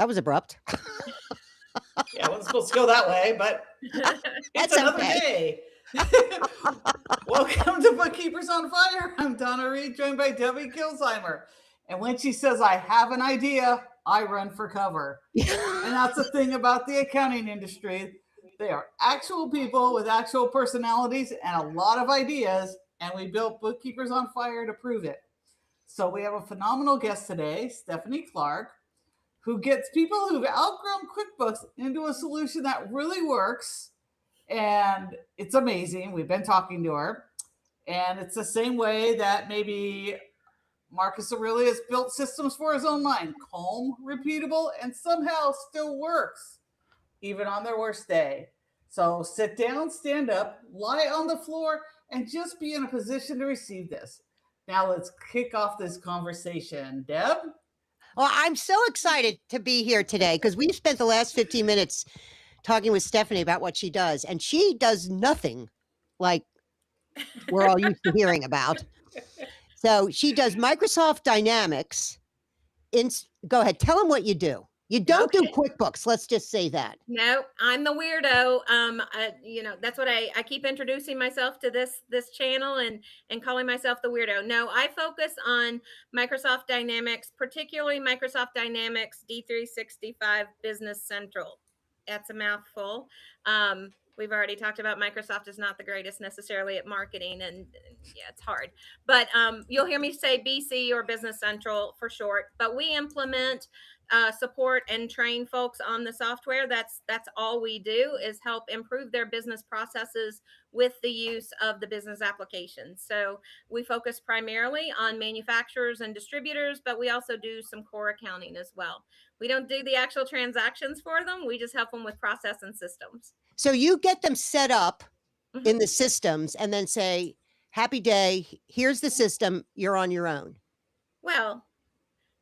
That was abrupt. Yeah, I wasn't supposed to go that way, but it's another day. Welcome to Bookkeepers on Fire. I'm Donna Reed, joined by Debbie Gilsheimer. And when she says, I have an idea, I run for cover. And that's the thing about the accounting industry. They are actual people with actual personalities and a lot of ideas, and we built Bookkeepers on Fire to prove it. So we have a phenomenal guest today, Stephanie Clark, who gets people who've outgrown QuickBooks into a solution that really works. And it's amazing. We've been talking to her. And it's the same way that maybe Marcus Aurelius built systems for his own mind. Calm, repeatable, and somehow still works, even on their worst day. So sit down, stand up, lie on the floor, and just be in a position to receive this. Now let's kick off this conversation. Deb? Well, I'm so excited to be here today because we've spent the last 15 minutes talking with Stephanie about what she does, and she does nothing like we're all used to hearing about. So she does Microsoft Dynamics. Go ahead, tell them what you do. You don't do QuickBooks. Let's just say that. No, I'm the weirdo. That's what I keep introducing myself to this channel and calling myself the weirdo. No, I focus on Microsoft Dynamics, particularly Microsoft Dynamics D365 Business Central. That's a mouthful. We've already talked about Microsoft is not the greatest necessarily at marketing, and yeah, it's hard. But you'll hear me say BC or Business Central for short. But we implement, support, and train folks on the software. That's all we do is help improve their business processes with the use of the business applications. So we focus primarily on manufacturers and distributors, but we also do some core accounting as well. We don't do the actual transactions for them. We just help them with process and systems. So you get them set up in the systems and then say, happy day, here's the system, you're on your own. Well,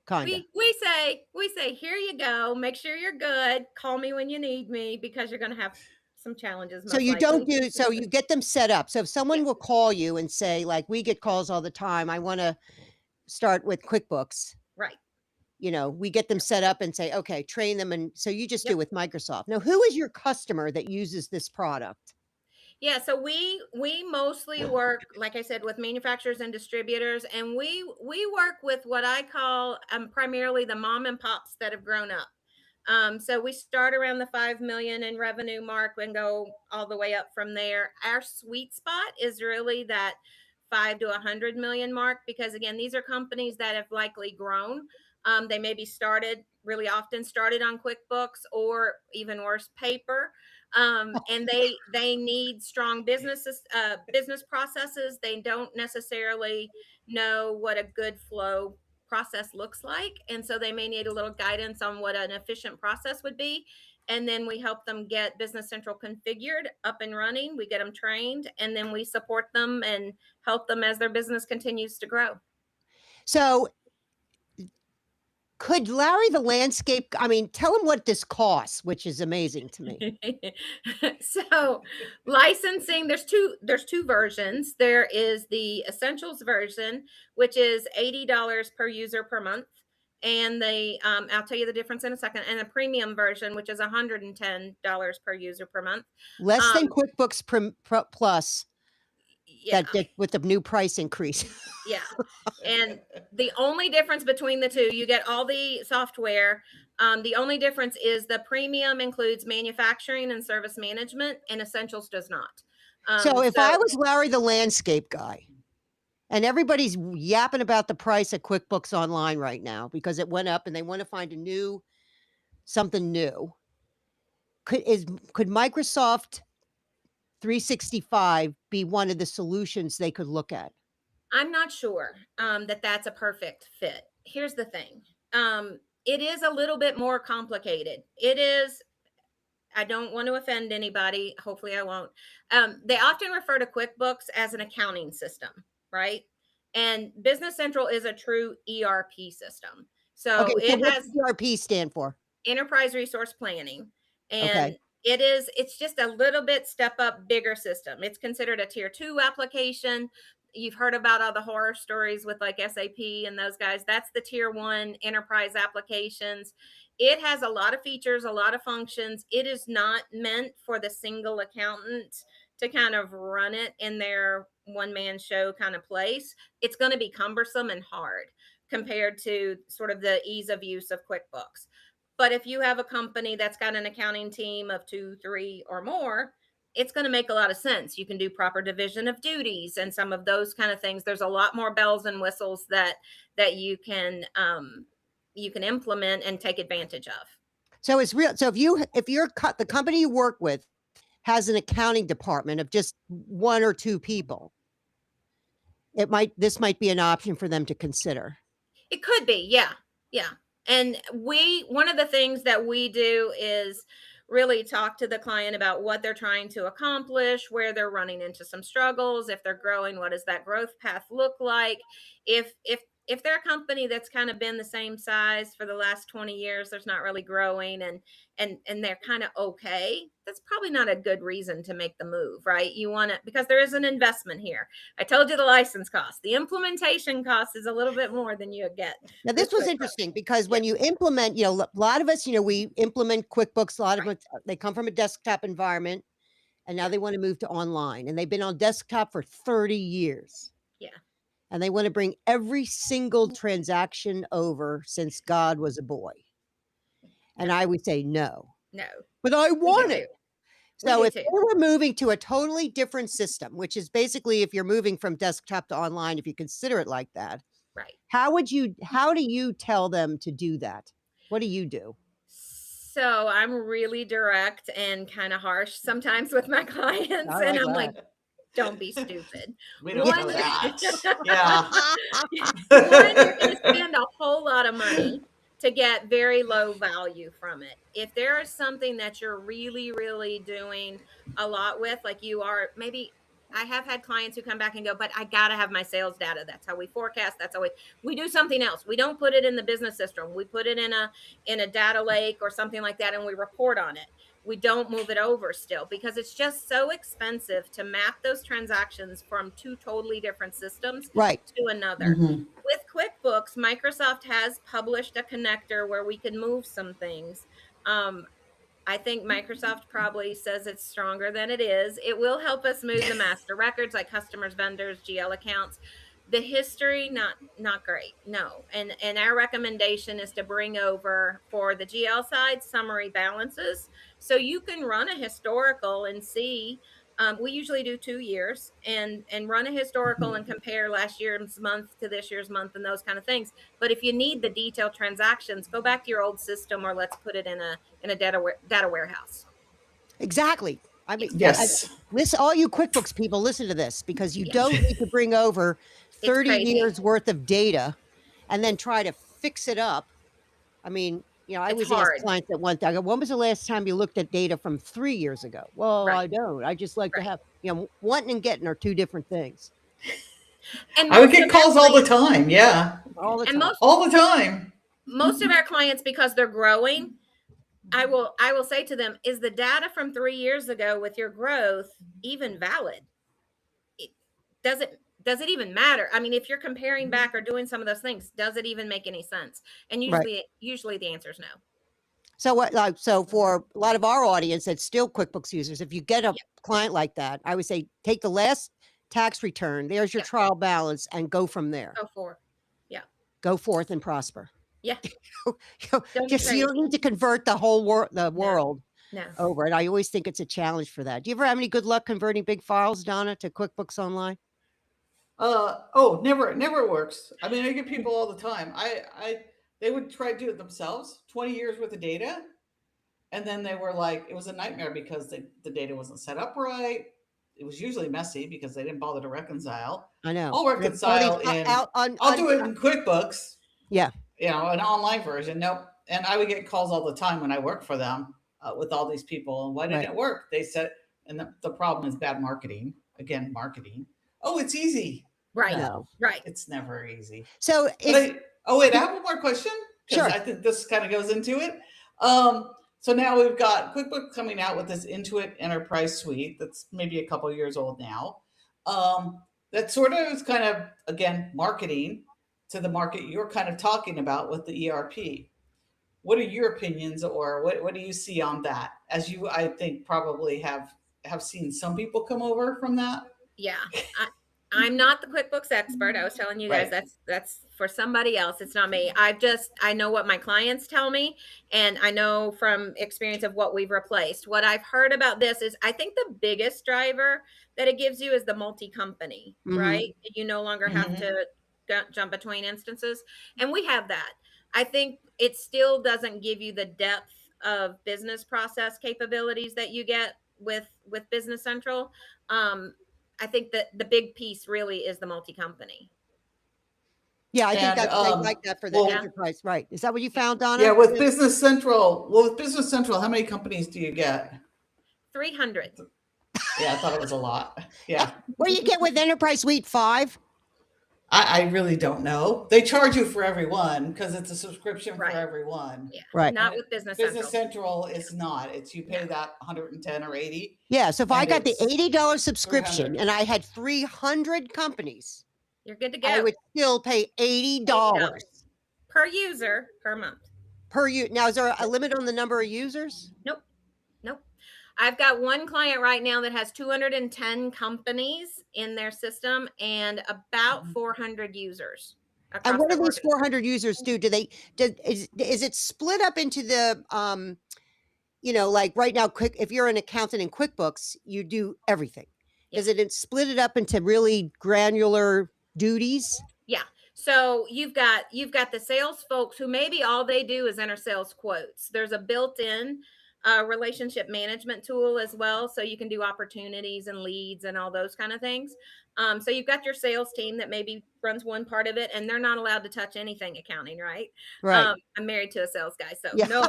Kinda. we say, here you go, make sure you're good, call me when you need me, because you're going to have some challenges. So you don't do, so you get them set up. So if someone will call you and say, like, we get calls all the time, I want to start with QuickBooks. Right. We get them set up and say, okay, train them. And so you just do with Microsoft. Now, who is your customer that uses this product? Yeah, so we mostly work, like I said, with manufacturers and distributors, and we work with what I call primarily the mom and pops that have grown up. So we start around the 5 million in revenue mark and go all the way up from there. Our sweet spot is really that 5 to 100 million mark, because again, these are companies that have likely grown. They maybe really often started on QuickBooks, or even worse, paper. And they need strong business processes. They don't necessarily know what a good flow process looks like. And so they may need a little guidance on what an efficient process would be. And then we help them get Business Central configured, up and running. We get them trained, and then we support them and help them as their business continues to grow. So could Larry the landscape, tell him what this costs, which is amazing to me. So licensing, there's two versions. There is the Essentials version, which is $80 per user per month. And I'll tell you the difference in a second. And a premium version, which is $110 per user per month. Less than QuickBooks Plus. Yeah. With the new price increase. Yeah. And the only difference between the two, you get all the software. The only difference is the premium includes manufacturing and service management, and Essentials does not. So if I was Larry the landscape guy, and everybody's yapping about the price of QuickBooks Online right now because it went up and they want to find something new, could Microsoft 365 be one of the solutions they could look at? I'm not sure that's a perfect fit. Here's the thing. It is a little bit more complicated. It is, I don't want to offend anybody. Hopefully I won't. They often refer to QuickBooks as an accounting system, right? And Business Central is a true ERP system. So it has ERP stand for? Enterprise Resource Planning. And it's just a little bit step up, bigger system. It's considered a tier 2 application. you've heard about all the horror stories with like SAP and those guys. That's the tier 1 enterprise applications. It has a lot of features, a lot of functions. It is not meant for the single accountant to kind of run it in their one-man show kind of place. It's going to be cumbersome and hard compared to sort of the ease of use of QuickBooks. But if you have a company that's got an accounting team of 2, 3, or more, it's going to make a lot of sense. You can do proper division of duties and some of those kind of things. There's a lot more bells and whistles that you can implement and take advantage of. So it's real. So if the company you work with has an accounting department of just 1 or 2 people, this might be an option for them to consider. It could be, yeah. And one of the things that we do is really talk to the client about what they're trying to accomplish, where they're running into some struggles. If they're growing, what does that growth path look like? If they're a company that's kind of been the same size for the last 20 years, there's not really growing and they're kind of okay, that's probably not a good reason to make the move, right? You want to, because there is an investment here. I told you the license cost, the implementation cost is a little bit more than you get. Now, this was interesting because when you implement, a lot of us, we implement QuickBooks, a lot of us, they come from a desktop environment and now they want to move to online, and they've been on desktop for 30 years. Yeah. And they want to bring every single transaction over since God was a boy. And I would say no. But I want it. So if they were moving to a totally different system, which is basically if you're moving from desktop to online, if you consider it like that, right? How do you tell them to do that? What do you do? So I'm really direct and kind of harsh sometimes with my clients, and I'm like, don't be stupid. We don't know that. Yeah. One, you're going to spend a whole lot of money to get very low value from it. If there is something that you're really, really doing a lot with, like you are, maybe I have had clients who come back and go, but I got to have my sales data. That's how we forecast. That's how we do something else. We don't put it in the business system. We put it in a data lake or something like that, and we report on it. We don't move it over still because it's just so expensive to map those transactions from 2 totally different systems to another. Mm-hmm. With QuickBooks, Microsoft has published a connector where we can move some things. I think Microsoft probably says it's stronger than it is. It will help us move the master records like customers, vendors, GL accounts. The history, not great. No. And our recommendation is to bring over, for the GL side, summary balances. So you can run a historical and see, we usually do 2 years and run a historical and compare last year's month to this year's month and those kind of things. But if you need the detailed transactions, go back to your old system, or let's put it in a data warehouse. Exactly. I mean, yes. Listen, all you QuickBooks people, listen to this, because you don't need to bring over 30 years worth of data and then try to fix it up. I mean, I always ask clients at one time, when was the last time you looked at data from 3 years ago? Well, I don't. I just like to have, wanting and getting are 2 different things. And I would get calls all the time. Yeah. All the time. All the time. Most of our clients, because they're growing, I will say to them, is the data from 3 years ago with your growth even valid? Does it even matter? I mean, if you're comparing back or doing some of those things, does it even make any sense? And usually the answer is no. So so for a lot of our audience that's still QuickBooks users, if you get a client like that, I would say take the last tax return, there's your trial balance, and go from there. Go forth and prosper. Yeah. Just you don't need to convert the whole world over it. I always think it's a challenge for that. Do you ever have any good luck converting big files, Donna, to QuickBooks Online? Never works. I mean, I get people all the time. They would try to do it themselves, 20 years worth of data. And then they were like, it was a nightmare because the data wasn't set up right. It was usually messy because they didn't bother to reconcile. I know. I'll reconcile I'll do it in QuickBooks. Yeah. An online version. Nope. And I would get calls all the time when I worked for them with all these people. And why didn't it work? They said, and the problem is bad marketing. Again, marketing. Oh, it's easy. Right. No, right. It's never easy. So wait, I have one more question. Sure. I think this kind of goes into it. So now we've got QuickBooks coming out with this Intuit Enterprise Suite that's maybe a couple years old now. that sort of is kind of, again, marketing to the market you're kind of talking about with the ERP. What are your opinions, or what do you see on that? As you, I think, probably have seen some people come over from that. Yeah. I'm not the QuickBooks expert. I was telling you guys Right. that's for somebody else. It's not me. I know what my clients tell me, and I know from experience of what we've replaced. What I've heard about this is I think the biggest driver that it gives you is the multi-company, right? You no longer have to jump between instances, and we have that. I think it still doesn't give you the depth of business process capabilities that you get with Business Central. I think that the big piece really is the multi-company. Yeah, I think And that they like that for the well, enterprise, right? Is that what you found, Donna? yeah, with Business Central. Well, with Business Central, how many companies do you get? 300. Yeah, I thought it was a lot. Yeah. What do you get with Enterprise Suite 5? I really don't know. They charge you for everyone because it's a subscription Right. for everyone. Yeah. Right. Not with Business Business Central. Central is not. It's you pay that 110 or 80. Yeah. So if I And got the it's $80 subscription 300. and I had 300 companies, You're good to go. I would still pay $80 per user per month. per year. Now, is there a limit on the number of users? Nope. I've got one client right now that has 210 companies in their system and about 400 users. And what do these 400 users do? Is it split up into the, like right now, if you're an accountant in QuickBooks, you do everything. Is it split it up into really granular duties? Yeah. So you've got the sales folks who maybe all they do is enter sales quotes. There's a built-in relationship management tool as well, so you can do opportunities and leads and all those kind of things. So you've got your sales team that maybe runs one part of it, and they're not allowed to touch anything accounting, right? Right. I'm married to a sales guy, so Yeah. no.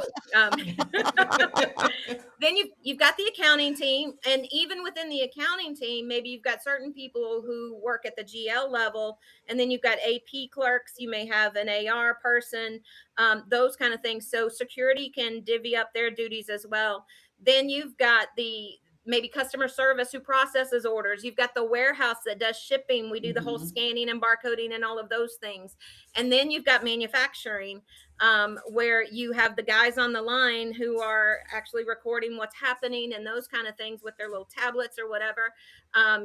Then you've got the accounting team, and even within the accounting team, maybe you've got certain people who work at the GL level, and then you've got AP clerks. You may have an AR person, those kind of things. So security can divvy up their duties as well. Then you've got the maybe customer service who processes orders. You've got the warehouse that does shipping. We do the whole scanning and barcoding and all of those things. And then you've got manufacturing, where you have the guys on the line who are actually recording what's happening and those kind of things with their little tablets or whatever.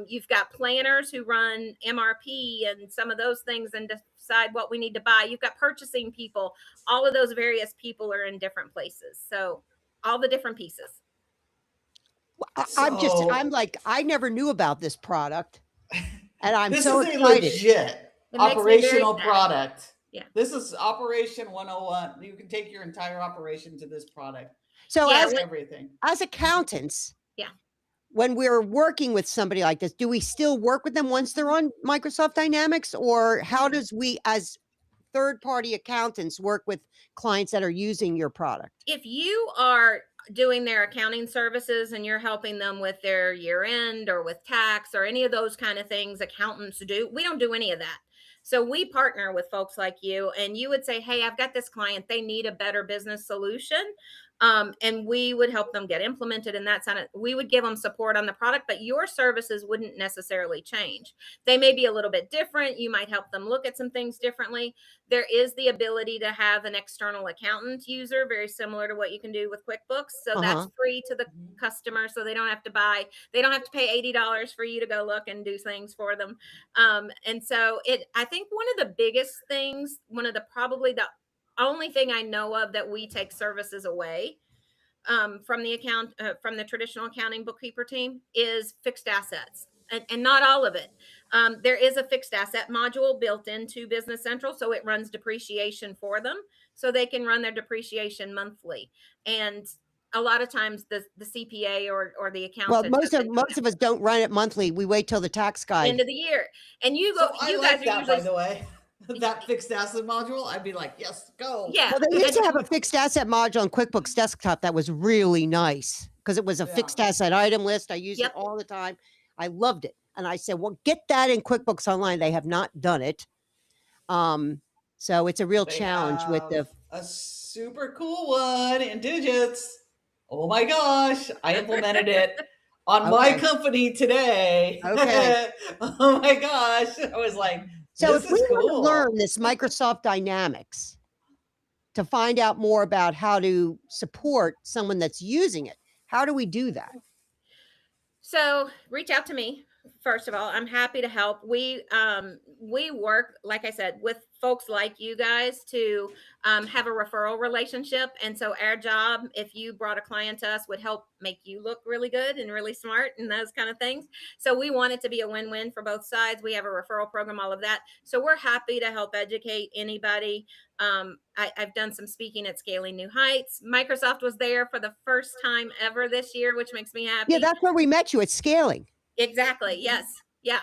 You've got planners who run MRP and some of those things and decide what we need to buy. You've got purchasing people. All of those various people are in different places. So all the different pieces. I'm like, I never knew about this product, and I'm so excited. This is a legit operational product. Yeah. This is Operation 101. You can take your entire operation to this product. So everything. As accountants, yeah, when we're working with somebody like this, do we still work with them once they're on Microsoft Dynamics, or how does we as third-party accountants work with clients that are using your product? If you are doing their accounting services and you're helping them with their year end or with tax or any of those kind of things accountants do, we don't do any of that. So we partner with folks like you, and you would say, hey, I've got this client, they need a better business solution. And we would help them get implemented in that sense. We would give them support on the product, but your services wouldn't necessarily change. They may be a little bit different. You might help them look at some things differently. There is the ability to have an external accountant user, very similar to what you can do with QuickBooks. So that's free to the customer. So they don't have to they don't have to pay $80 for you to go look and do things for them. And so I think one of the biggest things, probably the only thing I know of that we take services away from the traditional accounting bookkeeper team is fixed assets, and not all of it. There is a fixed asset module built into Business Central, so it runs depreciation for them, so they can run their depreciation monthly. And a lot of times the CPA or the accountant. Well, most of us don't run it monthly. We wait till the tax guide. End of the year, and you go. So you guys are usually, by the way. That fixed asset module, I'd be like, yes, go. Yeah. Well, they used to have a fixed asset module on QuickBooks Desktop that was really nice because it was a fixed asset item list. I use it all the time. I loved it. And I said, well, get that in QuickBooks Online. They have not done it. So it's a real challenge with a super cool one in Digits. Oh my gosh, I implemented it on my Okay. company today. Okay. Oh my gosh. I was like, So this if we is want to cool. learn this Microsoft Dynamics to find out more about how to support someone that's using it, how do we do that? So reach out to me. First of all, I'm happy to help. We work, like I said, with folks like you guys to have a referral relationship. And so our job, if you brought a client to us, would help make you look really good and really smart and those kind of things. So we want it to be a win-win for both sides. We have a referral program, all of that. So we're happy to help educate anybody. I've done some speaking at Scaling New Heights. Microsoft was there for the first time ever this year, which makes me happy. Yeah, that's where we met you at Scaling. Exactly. Yes. Yeah.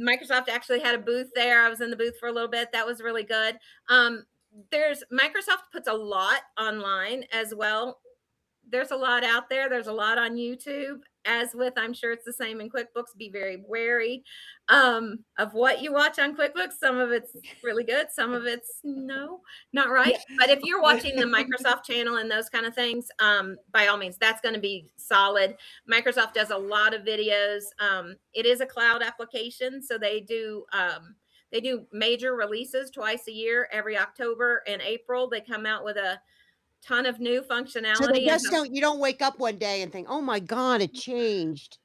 Microsoft actually had a booth there. I was in the booth for a little bit. That was really good. Microsoft puts a lot online as well. There's a lot out there. There's a lot on YouTube, as with, I'm sure it's the same in QuickBooks. Be very wary of what you watch on QuickBooks. Some of it's really good. Some of it's not right. But if you're watching the Microsoft channel and those kind of things, by all means, that's going to be solid. Microsoft does a lot of videos. It is a cloud application, so they do major releases twice a year. Every October and April, they come out with a ton of new functionality. So they just you don't wake up one day and think, oh my God, it changed.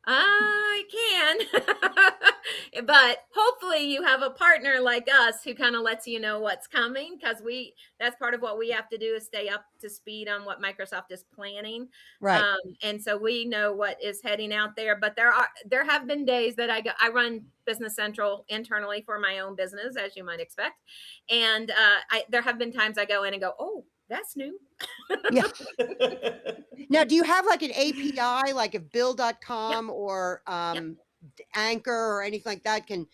I can, but hopefully you have a partner like us who kind of lets you know what's coming, because that's part of what we have to do is stay up to speed on what Microsoft is planning. Right. And so we know what is heading out there, but there have been days that I run Business Central internally for my own business, as you might expect. And there have been times I go in and go, oh, that's new. Yeah. Now, do you have like an API, like if Bill.com or Anchor or anything like that can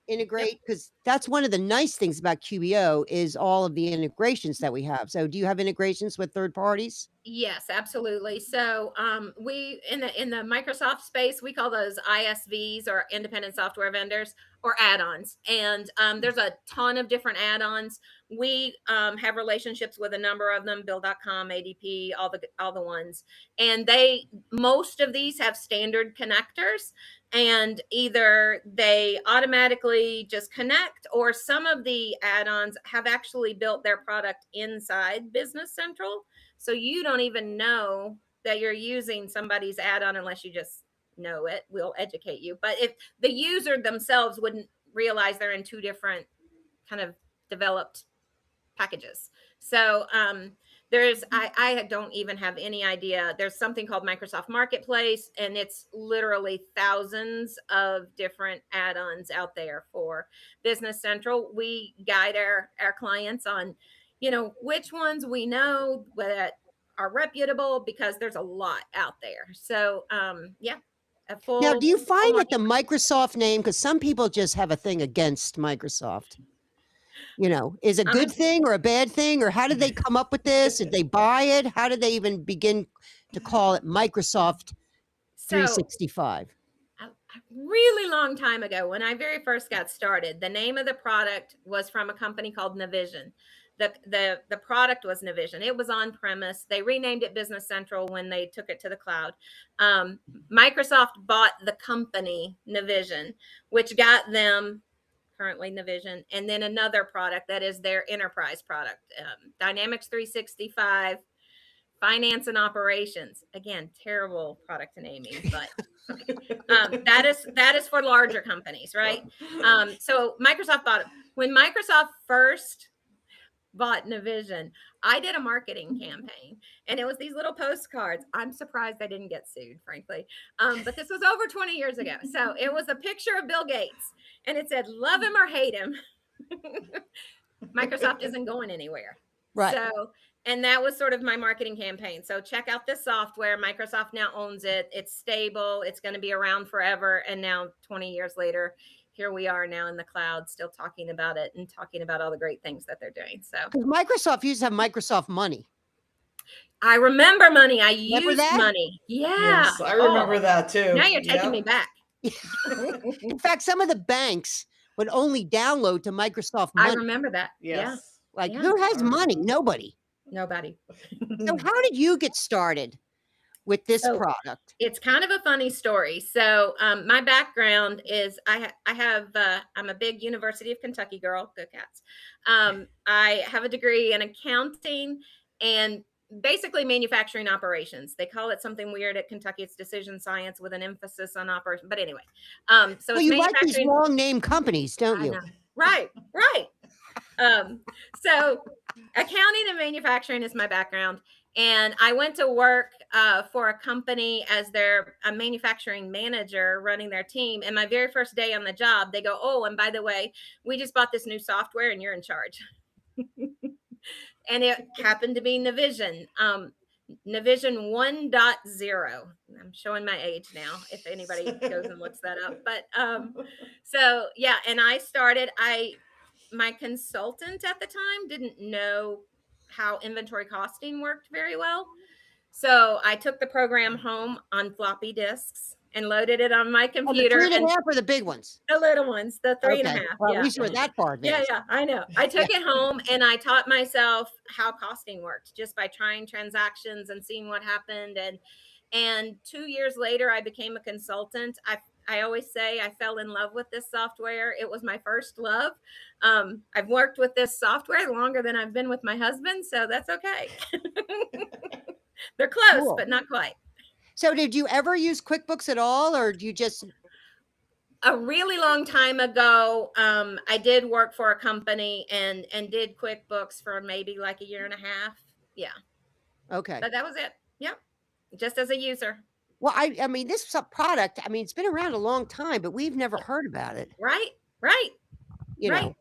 integrate? Because that's one of the nice things about QBO is all of the integrations that we have. So do you have integrations with third parties? Yes, absolutely. So we in the Microsoft space, we call those ISVs, or independent software vendors, or add-ons. And there's a ton of different add-ons. We have relationships with a number of them: Bill.com, ADP, all the ones. And most of these have standard connectors, and either they automatically just connect, or some of the add-ons have actually built their product inside Business Central. So you don't even know that you're using somebody's add-on unless you just know it. We'll educate you. But if the user themselves wouldn't realize they're in two different kind of developed packages. So I don't even have any idea. There's something called Microsoft Marketplace, and it's literally thousands of different add-ons out there for Business Central. We guide our clients on which ones we know that are reputable, because there's a lot out there. So Now, do you find that the Microsoft name, because some people just have a thing against Microsoft, is a good thing or a bad thing, or how did they come up with this? Did they buy it? How did they even begin to call it Microsoft 365? A really long time ago, when I very first got started, the name of the product was from a company called Navision. The product was Navision. It was on premise. They renamed it Business Central when they took it to the cloud. Microsoft bought the company Navision, which got them currently Navision, and then another product that is their enterprise product, Dynamics 365 Finance and Operations. Again, terrible product naming, but that is for larger companies, right? So Microsoft bought it. When Microsoft first bought Navision, I did a marketing campaign, and it was these little postcards. I'm surprised I didn't get sued, frankly. But this was over 20 years ago. So it was a picture of Bill Gates, and it said, love him or hate him, Microsoft isn't going anywhere. Right. So, and that was sort of my marketing campaign. So check out this software. Microsoft now owns it. It's stable. It's going to be around forever. And now 20 years later, here we are now in the cloud, still talking about it and talking about all the great things that they're doing. So Microsoft used to have Microsoft Money. I remember money. I Remember used that? money. Yeah. Yes, I remember that too. Now you're taking me back. In fact, some of the banks would only download to Microsoft Money. I remember that. Yes. Who has money? Nobody. Nobody. So how did you get started with this So product? it's kind of a funny story. So my background is I'm a big University of Kentucky girl. Go Cats. I have a degree in accounting and basically manufacturing operations. They call it something weird at Kentucky. It's decision science with an emphasis on operation. But anyway, so Well, it's you like these manufacturing. long name companies, don't I you? know. Right. So accounting and manufacturing is my background. And I went to work for a company as a manufacturing manager running their team. And my very first day on the job, they go, "Oh, and by the way, we just bought this new software and you're in charge." And it happened to be Navision. Navision 1.0. I'm showing my age now if anybody goes and looks that up. But so yeah, and my consultant at the time didn't know how inventory costing worked very well. So I took the program home on floppy disks and loaded it on my Oh, the computer. 3.5 or the big ones? The little ones, the 3.5. Okay. Well, at Yeah. least you were that far Yeah, advanced. yeah, I know. I took it home and I taught myself how costing worked just by trying transactions and seeing what happened. And 2 years later, I became a consultant. I always say I fell in love with this software. It was my first love. I've worked with this software longer than I've been with my husband, so that's okay. They're close, Cool. but not quite. So did you ever use QuickBooks at all, or do you just? A really long time ago, I did work for a company and did QuickBooks for maybe like a year and a half. Yeah, Okay. but that was it. Yep, just as a user. Well, I mean, this product, I mean, it's been around a long time, but we've never heard about it, Right. you Right. know.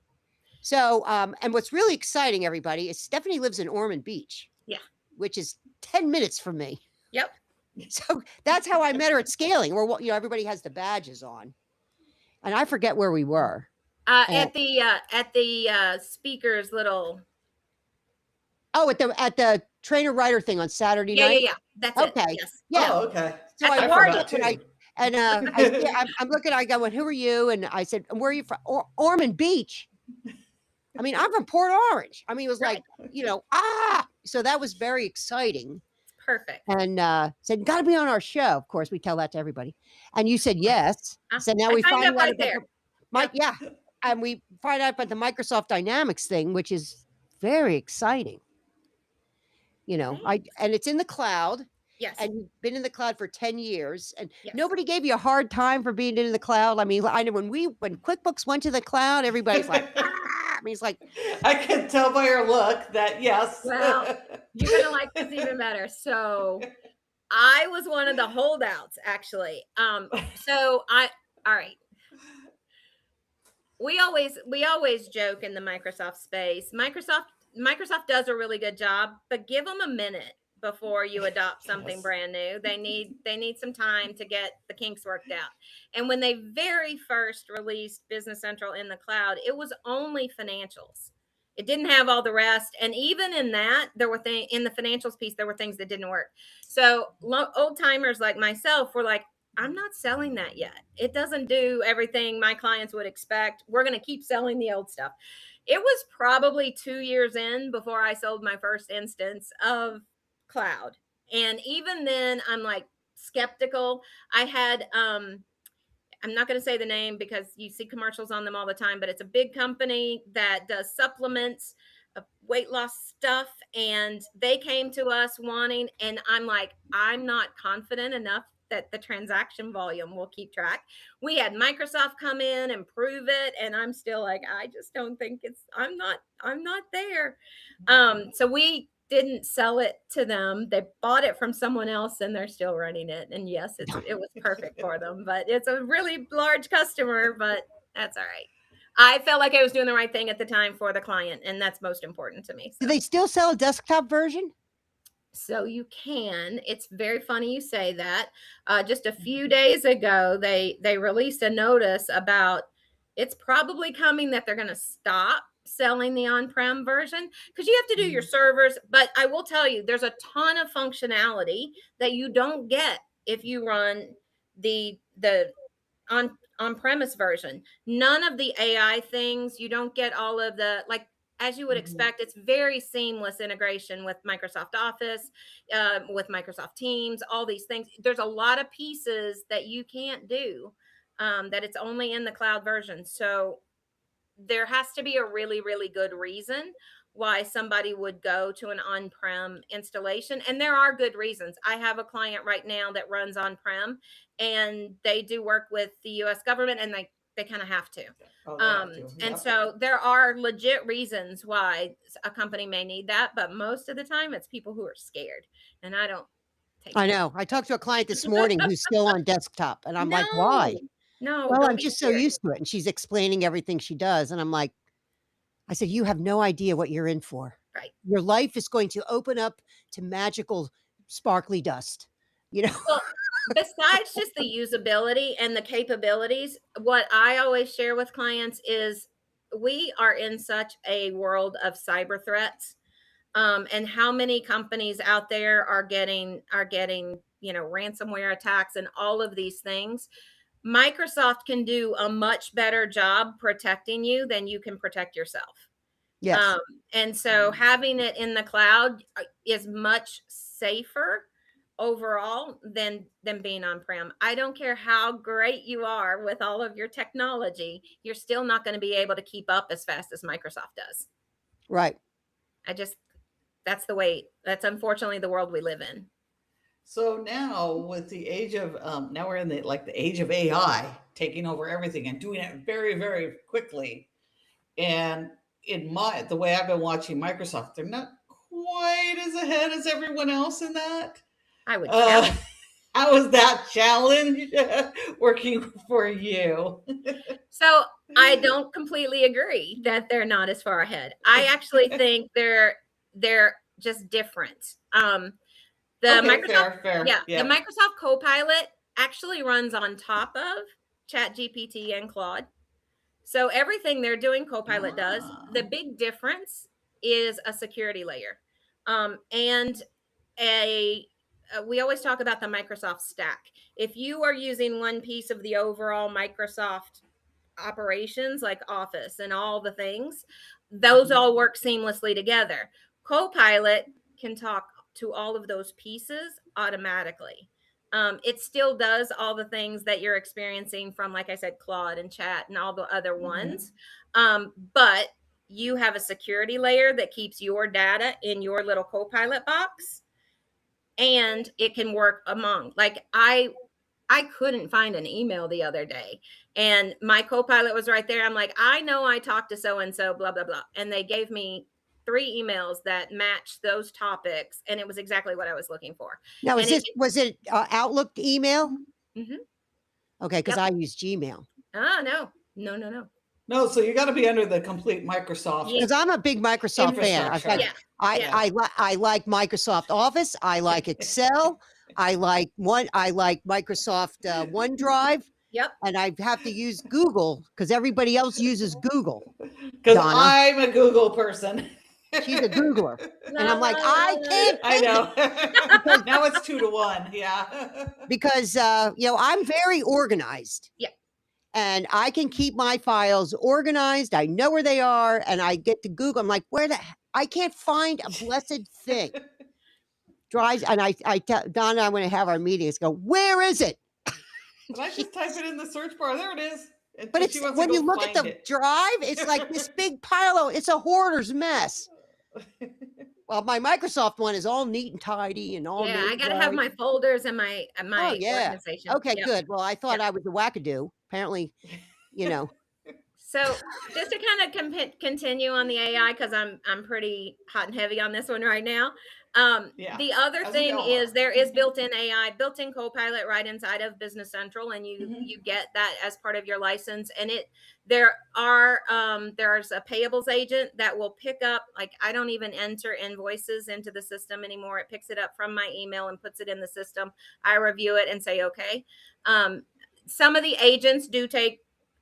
So, and what's really exciting, everybody, is Stephanie lives in Ormond Beach. Yeah. Which is 10 minutes from me. Yep. So that's how I met her at scaling, where everybody has the badges on. And I forget where we were. At the speaker's little. Oh, at the trainer writer thing on Saturday Yeah, night. yeah. That's Okay. it. Yes. Yeah. Oh, okay. So At I the party. worked I'm looking. I go, "Who are you?" And I said, "Where are you from?" Ormond Beach. I mean, I'm from Port Orange. I mean, it was Right. like, So that was very exciting. Perfect. And said, "Got to be on our show." Of course, we tell that to everybody. And you said yes. So now I we signed find up out right about there. yeah, and we find out about the Microsoft Dynamics thing, which is very exciting. And it's in the cloud. Yes. And you've been in the cloud for 10 years, and Yes. nobody gave you a hard time for being in the cloud. I mean, I know when QuickBooks went to the cloud, everybody's like, I mean, it's like, I can tell by your look that yes. Well, you're going to like this even better. So I was one of the holdouts, actually. All right. We always joke in the Microsoft space. Microsoft does a really good job, but give them a minute before you adopt something brand new. They need some time to get the kinks worked out. And when they very first released Business Central in the cloud, it was only financials. It didn't have all the rest. And even in that, there were in the financials piece, there were things that didn't work. So old timers like myself were like, I'm not selling that yet. It doesn't do everything my clients would expect. We're going to keep selling the old stuff. It was probably 2 years in before I sold my first instance of cloud. And even then, I'm like skeptical. I had, I'm not going to say the name because you see commercials on them all the time, but it's a big company that does supplements, weight loss stuff. And they came to us wanting, and I'm like, I'm not confident enough that the transaction volume will keep track. We had Microsoft come in and prove it. And I'm still like, I just don't think I'm not there. So we didn't sell it to them. They bought it from someone else and they're still running it. And yes, it was perfect for them, but it's a really large customer, but that's all right. I felt like I was doing the right thing at the time for the client, and that's most important to me. So. Do they still sell a desktop version? So you can. It's very funny you say that. Just a few days ago, they released a notice about it's probably coming that they're going to stop selling the on-prem version because you have to do your servers. But I will tell you, there's a ton of functionality that you don't get if you run the on-premise version. None of the AI things. You don't get all of the as you would Mhm. expect, it's very seamless integration with Microsoft Office, with Microsoft Teams, all these things. There's a lot of pieces that you can't do, that it's only in the cloud version. So there has to be a really, really good reason why somebody would go to an on-prem installation. And there are good reasons. I have a client right now that runs on-prem, and they do work with the US government, and they kind of have to. Oh, they have to. And Yep. so there are legit reasons why a company may need that, but most of the time it's people who are scared. And I don't take I that. know. I talked to a client this morning who's still on desktop, and I'm like, "Why?" No, "Well, don't I'm be just so scared. used to it." And she's explaining everything she does, and I'm like, I said, "You have no idea what you're in for. Right. Your life is going to open up to magical sparkly dust." You know? Well, besides just the usability and the capabilities, what I always share with clients is we are in such a world of cyber threats. And how many companies out there are getting, ransomware attacks and all of these things. Microsoft can do a much better job protecting you than you can protect yourself. Yes. Um, and so having it in the cloud is much safer overall than being on-prem. I don't care how great you are with all of your technology, you're still not going to be able to keep up as fast as Microsoft does. Right. That's unfortunately the world we live in. So now with the age of now we're in the age of AI taking over everything and doing it very, very quickly. And the way I've been watching Microsoft, they're not quite as ahead as everyone else in that. I would challenge. How is that challenge working for you? So I don't completely agree that they're not as far ahead. I actually think they're just different. The Okay, Microsoft, fair. the Yeah. Microsoft Copilot actually runs on top of ChatGPT and Claude. So everything they're doing, Copilot does. The big difference is a security layer, and we always talk about the Microsoft stack. If you are using one piece of the overall Microsoft operations like Office and all the things, those all work seamlessly together. Copilot can talk to all of those pieces automatically. It still does all the things that you're experiencing from, like I said, Claude and Chat and all the other ones. But you have a security layer that keeps your data in your little Copilot box, and it can work among, like, I couldn't find an email the other day, and my Copilot was right there. I'm like, I know I talked to so and so, blah blah blah, and they gave me 3 emails that matched those topics, and it was exactly what I was looking for. Now, And was it Outlook email? Mhm. Okay, because Yep. I use Gmail. No. No, so you got to be under the complete Microsoft. Yeah. Because I'm a big Microsoft fan. Infrastructure. I like Microsoft Office. I like Excel. I like Microsoft OneDrive. Yep. And I have to use Google because everybody else uses Google. Because Donna. I'm a Google person. She's a Googler. And I'm like, La, I la, can't I pick it know. Now it's 2-1. Yeah. because I'm very organized. Yeah. And I can keep my files organized. I know where they are, and I get to Google. I'm like, I can't find a blessed thing. Drives, and I tell Donna, I'm going to have our meetings. Go, where is it? But I just type it in the search bar. There it is. But it's when you look at the drive, it's like this big pile of. It's a hoarder's mess. Well, my Microsoft one is all neat and tidy and all. Yeah, I got to have my folders and my organization. Okay, Yep. good. Well, I thought I was a wackadoo. Apparently, So just to kind of continue on the AI, because I'm pretty hot and heavy on this one right now. The other thing is there is built-in AI, built-in Copilot right inside of Business Central, and you get that as part of your license. And there's a payables agent that will pick up, like, I don't even enter invoices into the system anymore. It picks it up from my email and puts it in the system. I review it and say, okay. Some of the agents do take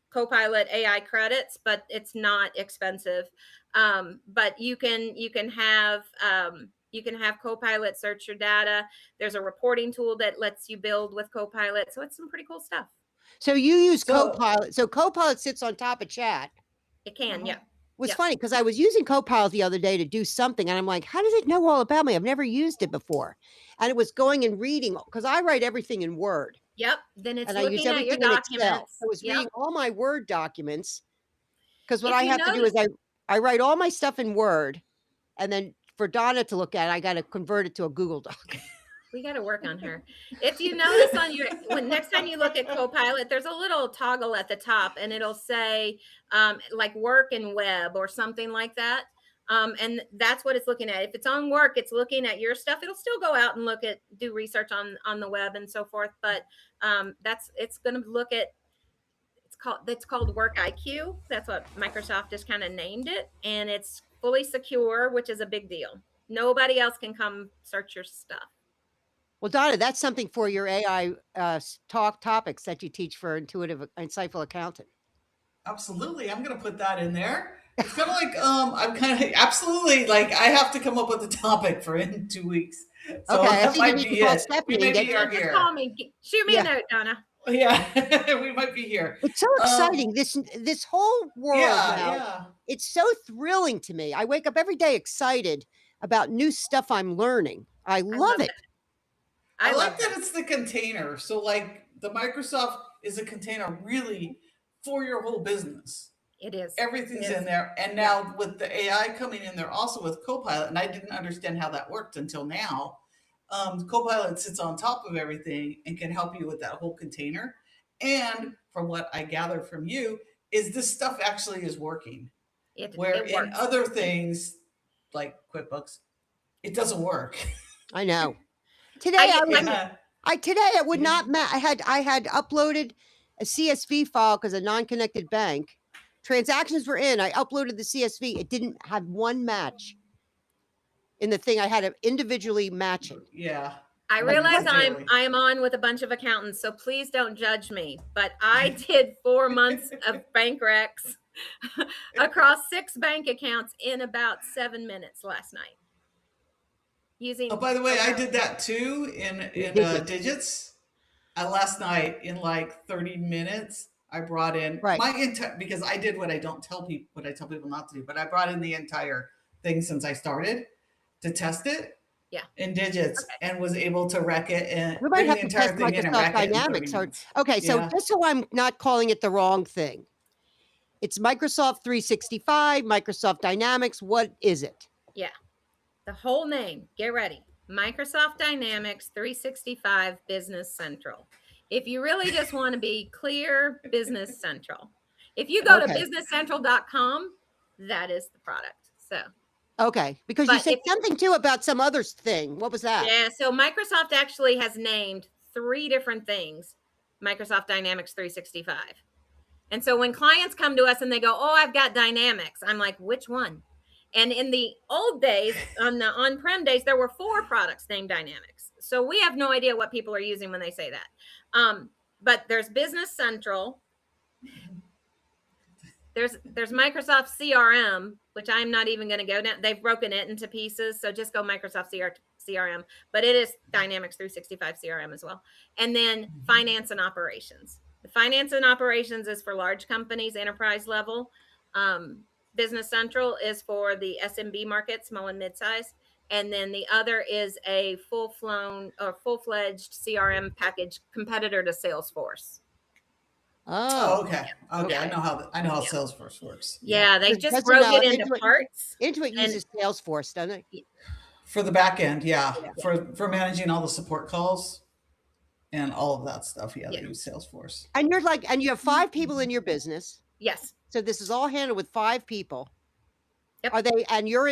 Copilot AI credits, but it's not expensive. But you can have Copilot search your data. There's a reporting tool that lets you build with Copilot. So it's some pretty cool stuff. So you use Copilot. So Copilot sits on top of Chat. It can, yeah. was Yep. funny because I was using Copilot the other day to do something, and I'm like, how does it know all about me? I've never used it before. And it was going and reading because I write everything in Word Yep. Then it's and I use looking at your everything in Excel. documents. I was Yep. reading all my Word documents because what If I you have to do is notice, I write all my stuff in Word, and then for Donna to look at, I got to convert it to a Google Doc. we got to work on her. If you notice on your, when next time you look at Copilot, there's a little toggle at the top and it'll say like work and web or something like that. And that's what it's looking at. If it's on work, it's looking at your stuff. It'll still go out and do research on the web and so forth. But it's going to look at, it's called Work IQ. That's what Microsoft just kind of named it. And it's fully secure, which is a big deal. Nobody else can come search your stuff. Well, Donna, that's something for your AI topics that you teach for insightful accountant. Absolutely. I'm going to put that in there. It's kind of like, I'm kind of absolutely like, I have to come up with a topic for in 2 weeks. So Okay, I that think might you be can call it. Stephanie We and may get be Just here. call me. Shoot me Yeah. a note, Donna. Yeah, we might be here. It's so exciting. This whole world now. Yeah. It's so thrilling to me. I wake up every day excited about new stuff I'm learning. I love it. I like that it's the container. So like the Microsoft is a container really for your whole business. It is. Everything's in there. And now with the AI coming in there also with Copilot, and I didn't understand how that worked until now. Copilot sits on top of everything and can help you with that whole container. And from what I gather from you, is this stuff actually is working. Where in other things like QuickBooks, it doesn't work. I know. Today I would not I had uploaded a CSV file because a non-connected bank. Transactions were in. I uploaded the CSV. It didn't have one match in the thing. I had to individually match it. Yeah. I realize I am on with a bunch of accountants, so please don't judge me. But I did 4 months of bank recs across 6 bank accounts in about 7 minutes last night. Oh, by the way, I did that too in Digits. Last night in like 30 minutes. I brought in my entire, because I did what I don't tell people, what I tell people not to do, but I brought in the entire thing since I started to test it. Yeah. In Digits and was able to wreck it and we might have to test Microsoft Dynamics. Okay, so just so I'm not calling it the wrong thing. It's Microsoft 365, Microsoft Dynamics. What is it? Yeah. The whole name, get ready. Microsoft Dynamics 365 Business Central. If you really just want to be clear, Business Central. If you go to businesscentral.com, that is the product. So, okay, because you said something too about some other thing. What was that? Yeah, so Microsoft actually has named 3 different things Microsoft Dynamics 365. And so when clients come to us and they go, "Oh, I've got Dynamics," I'm like, "Which one?" And in the old days, on the on-prem days, there were 4 products named Dynamics. So we have no idea what people are using when they say that. But there's Business Central. There's Microsoft CRM, which I'm not even going to go down. They've broken it into pieces. So just go Microsoft CRM. But it is Dynamics 365 CRM as well. And then Finance and Operations. The Finance and Operations is for large companies, enterprise level. Business Central is for the SMB market, small and mid-size. And then the other is a full-fledged CRM package competitor to Salesforce. Oh, okay. Okay. I know how Salesforce works. Yeah, they just broke it into parts. Intuit uses Salesforce, doesn't it? For the back end, yeah. For managing all the support calls and all of that stuff. Yeah, they use Salesforce. And you have 5 people in your business. Yes. So this is all handled with 5 people. Yep. Are they? And you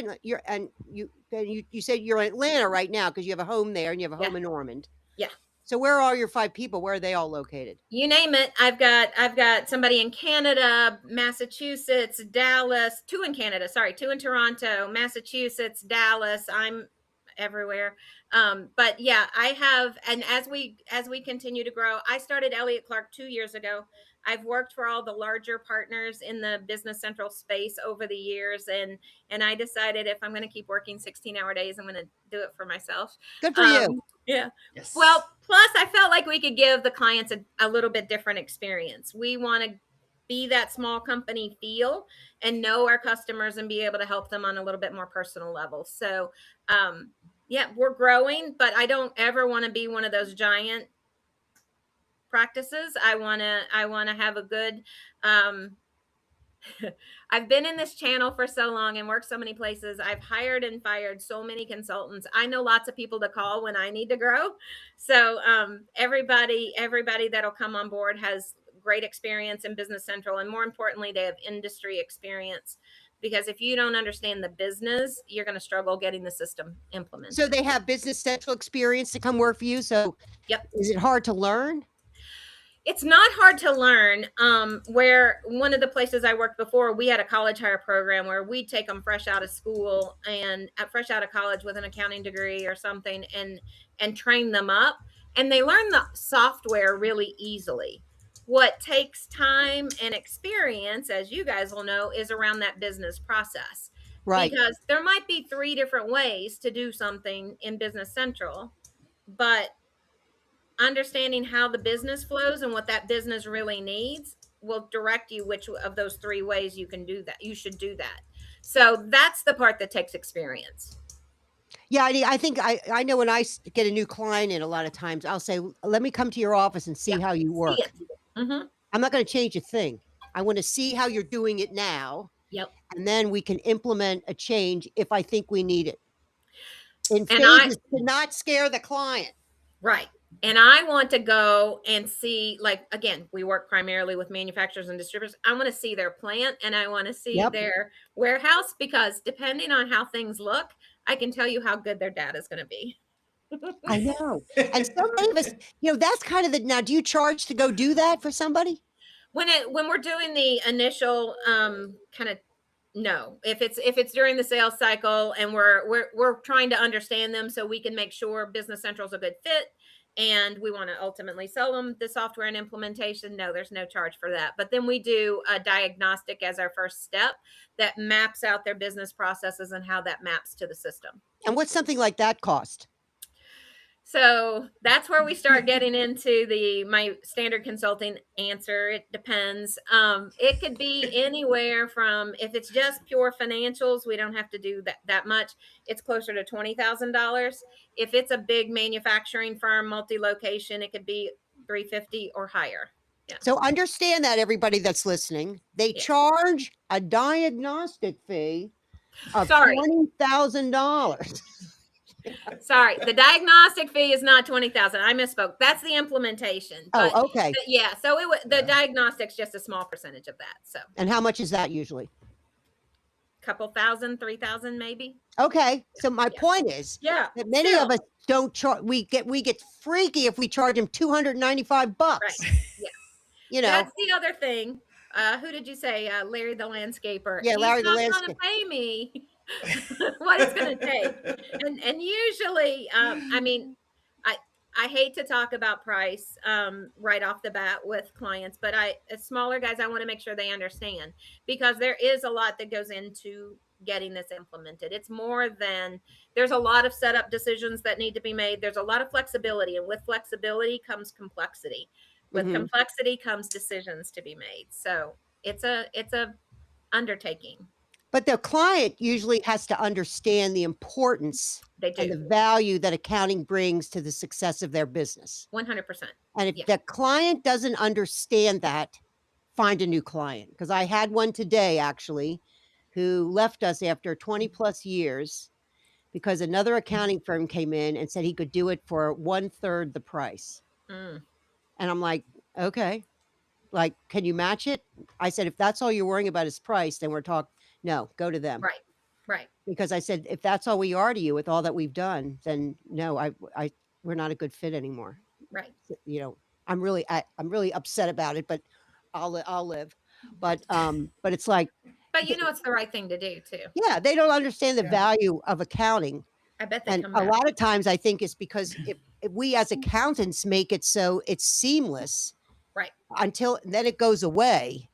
said you're in Atlanta right now because you have a home there and you have a home in Ormond. Yeah. So where are your 5 people? Where are they all located? You name it. I've got somebody in Canada, Massachusetts, Dallas, 2 in Canada. Sorry, 2 in Toronto, Massachusetts, Dallas. I'm everywhere. But yeah, I have, and as we continue to grow, I started Elliott Clark 2 years ago. I've worked for all the larger partners in the Business Central space over the years. And I decided if I'm going to keep working 16-hour days, I'm going to do it for myself. Good for you. Yeah. Yes. Well, plus I felt like we could give the clients a little bit different experience. We want to be that small company feel and know our customers and be able to help them on a little bit more personal level. So, yeah, we're growing, but I don't ever want to be one of those giant practices. I want to have a good, I've been in this channel for so long and worked so many places. I've hired and fired so many consultants. I know lots of people to call when I need to grow. So everybody that'll come on board has great experience in Business Central, and more importantly, they have industry experience. Because if you don't understand the business, you're going to struggle getting the system implemented. So they have Business Central experience to come work for you. So yep. Is it hard to learn? It's not hard to learn. Where one of the places I worked before, we had a college hire program where we'd take them fresh out of school and fresh out of college with an accounting degree or something, and train them up, and they learn the software really easily. What takes time and experience, as you guys will know, is around that business process. Right. Because there might be 3 different ways to do something in Business Central, but understanding how the business flows and what that business really needs will direct you which of those 3 ways you can do that. You should do that. So that's the part that takes experience. Yeah, I think I know when I get a new client in, a lot of times I'll say, let me come to your office and see how you work. Mm-hmm. I'm not going to change a thing. I want to see how you're doing it now. Yep. And then we can implement a change if I think we need it. In phases to not scare the client. Right. And I want to go and see, like, again, we work primarily with manufacturers and distributors. I want to see their plant and I want to see their warehouse, because depending on how things look, I can tell you how good their data is going to be. I know. And so many of us, that's kind of now, do you charge to go do that for somebody? When we're doing the initial kind of, no, if it's during the sales cycle and we're trying to understand them so we can make sure Business Central is a good fit and we want to ultimately sell them the software and implementation, no, there's no charge for that. But then we do a diagnostic as our first step that maps out their business processes and how that maps to the system. And what's something like that cost? So that's where we start getting into my standard consulting answer. It depends. It could be anywhere from, if it's just pure financials, we don't have to do that much. It's closer to $20,000. If it's a big manufacturing firm, multi-location, it could be $350 or higher. Yeah. So understand that, everybody that's listening, they charge a diagnostic fee of $20,000. Sorry, the diagnostic fee is not $20,000. I misspoke. That's the implementation. But, okay. Yeah. So the diagnostic's just a small percentage of that. So. And how much is that usually? Couple thousand, 3,000 maybe. Okay. So my point is that many of us don't charge. We get freaky if we charge them $295. Right. Yeah. That's the other thing. Who did you say? Larry the landscaper. Yeah, Larry the landscaper. He's not going to pay me what it's going to take. And usually, I mean, I hate to talk about price right off the bat with clients, but as smaller guys, I want to make sure they understand, because there is a lot that goes into getting this implemented. It's more than, there's a lot of setup decisions that need to be made. There's a lot of flexibility, and with flexibility comes complexity. With complexity comes decisions to be made. So it's a undertaking. But the client usually has to understand the importance and the value that accounting brings to the success of their business. 100%. And if the client doesn't understand that, find a new client. Because I had one today, actually, who left us after 20 plus years because another accounting firm came in and said he could do it for 1/3 the price. And I'm like, okay, like, can you match it? I said, if that's all you're worrying about is price, then we're talking. No, go to them. Right. Because I said, if that's all we are to you with all that we've done, then no, we're not a good fit anymore. Right. I'm really upset about it, but I'll live. But it's like. But it's the right thing to do too. Yeah, they don't understand the value of accounting. I bet they and a lot of times I think it's because if we as accountants make it so it's seamless, right, until then it goes away,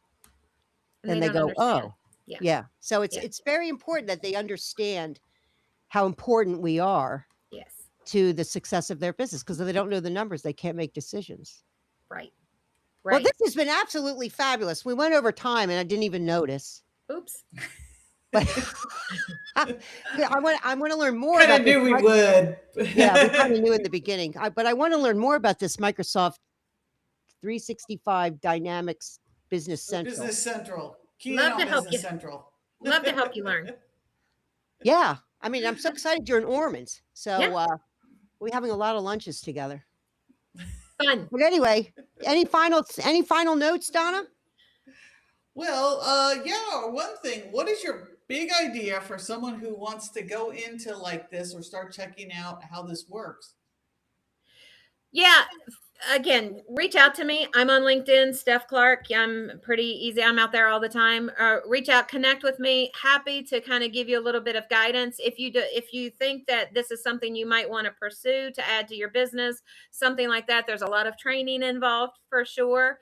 and they go, understand. Oh. Yeah. So it's very important that they understand how important we are to the success of their business, because if they don't know the numbers, they can't make decisions. Right. Well, Right. this has been absolutely fabulous. We went over time and I didn't even notice. Oops. But I want to learn more Kind about of this. knew we would. Yeah, we kind of knew in the beginning. But I want to learn more about this Microsoft 365 Dynamics Business Central. Business Central. Key Love in to on help Business you. Central. Love to help you learn. Yeah, I mean, I'm so excited you're in Ormond. So Yeah. we're having a lot of lunches together. Fun. But anyway, any final notes, Donna? Well, yeah, one thing, what is your big idea for someone who wants to go into like this or start checking out how this works? Yeah. Again, reach out to me. I'm on LinkedIn, Steph Clark. I'm pretty easy. I'm out there all the time. Reach out, connect with me. Happy to kind of give you a little bit of guidance. If you think that this is something you might want to pursue to add to your business, something like that, there's a lot of training involved for sure.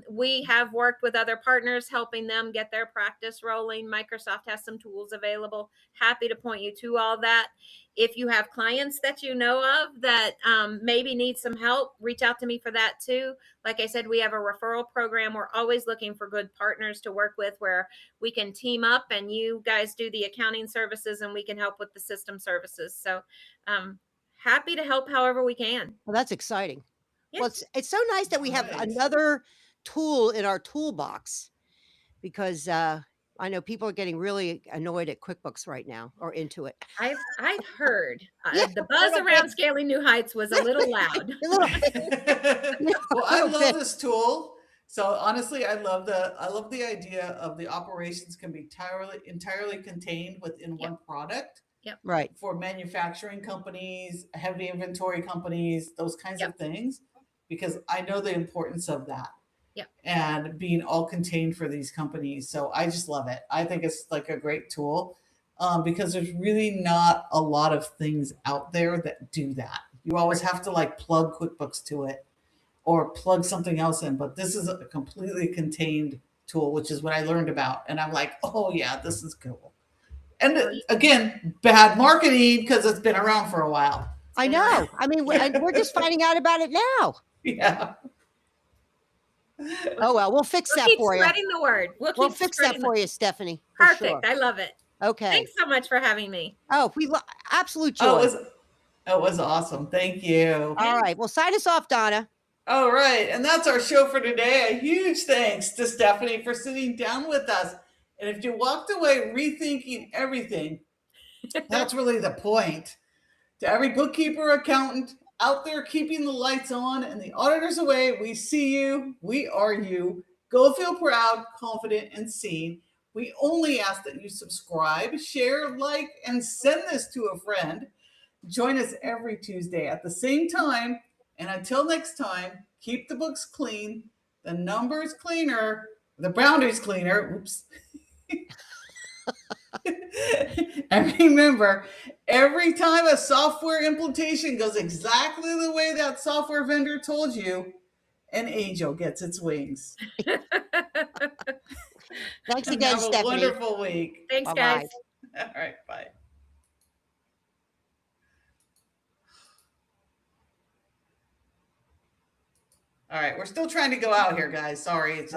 We have worked with other partners, helping them get their practice rolling. Microsoft has some tools available. Happy to point you to all that. If you have clients that you know of that maybe need some help, reach out to me for that too. Like I said, we have a referral program. We're always looking for good partners to work with where we can team up and you guys do the accounting services and we can help with the system services. So happy to help however we can. Well, that's exciting. Yeah. Well, it's so nice that we have Right. another tool in our toolbox because I know people are getting really annoyed at QuickBooks right now or into it. I've heard Yeah, the buzz little around bit. Scaling New Heights was a little loud. A little bit. Well, I little love bit. this tool. So honestly, I love the idea of the operations can be entirely contained within Yep. one product. Right. For manufacturing companies, heavy inventory companies, those kinds Yep. of things, because I know the importance of that. Yep. And being all contained for these companies. So I just love it. I think it's like a great tool because there's really not a lot of things out there that do that. You always have to like plug QuickBooks to it or plug something else in. But this is a completely contained tool, which is what I learned about. And I'm like, oh, yeah, this is cool. And again, bad marketing because it's been around for a while. I know. I mean, we're just finding out about it now. Yeah. Oh, well, we'll fix We'll that keep for you. spreading the word. We'll fix that for you, Stephanie. For Perfect. sure. I love it. Okay. Thanks so much for having me. Oh, absolute joy. Oh, it was awesome. Thank you. All right. Well, sign us off, Donna. All right. And that's our show for today. A huge thanks to Stephanie for sitting down with us. And if you walked away rethinking everything, that's really the point. To every bookkeeper, accountant out there keeping the lights on and the auditors away, we see you. We are you. Go feel proud, confident, and seen. We only ask that you subscribe, share, like, and send this to a friend. Join us every Tuesday at the same time. And until next time, keep the books clean, the numbers cleaner, the boundaries cleaner. Oops. And remember, every time a software implementation goes exactly the way that software vendor told you, an angel gets its wings. Thanks again, Have a Stephanie. wonderful week. Thanks, Bye-bye. guys. All right, bye. All right, we're still trying to go out here, guys. Sorry, it's just